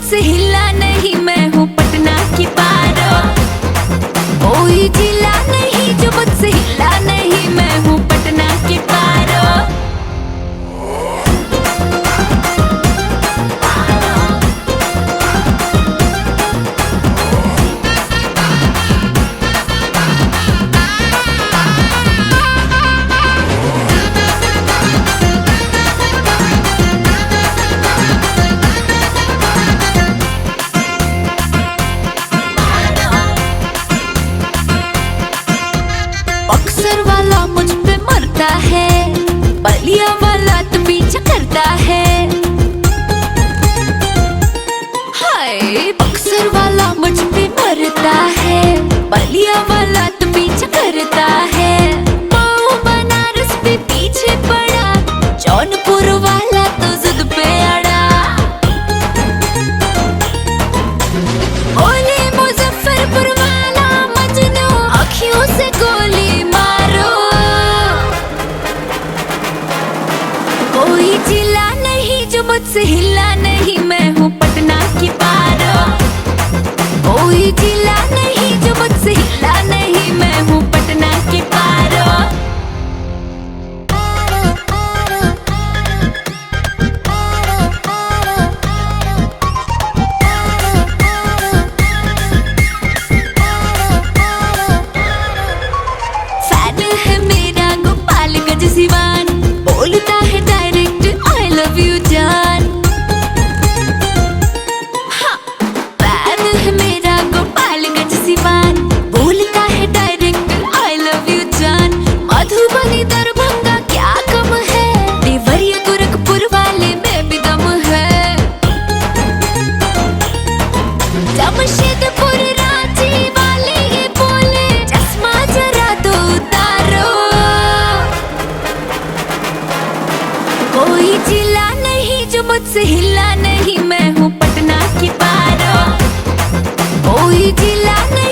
मुझसे हिला नहीं, मैं हूँ पटना की पारो। कोई जिला नहीं जो मुझसे हिला नहीं, मैं हूँ पटना की पारो। बक्सर वाला मुझ पे मरता है, बलिया वाला तो पीछा करता है। हाय बक्सर वाला मुझ पे मरता है, बलिया वाला तो पीछा करता है। पाँव बनारस पे पीछे पड़ा, जौनपुर वाला तो जिद पे अड़ा। बोले मुजफ्फरपुर वाला मजनू, अखियों से गोली मारो। कोई जिला नहीं जो मुझसे हिला नहीं, मैं हूँ पटना की पारो। कोई जिला नहीं जो मुझसे हिला नहीं, मैं हूँ पटना की पारो। फैन है मेरा गोपालगंज सिवान, बोलता है डायरेक्ट आई लव यू जान। हाँ, फैन है मेरा गोपालगंज सिवान, बोलता है डायरेक्ट आई लव यू जान। मधुबनी दरभंगा क्या कम है, देवरिया गोरखपुर वाले में भी दम है। जमशेदपुर रांची वाले ये बोले, चश्मा जरा तो उतारो। कोई जिला नहीं जो मुझसे हिला नहीं, मैं हूँ पटना की पारो। कोई जिला नहीं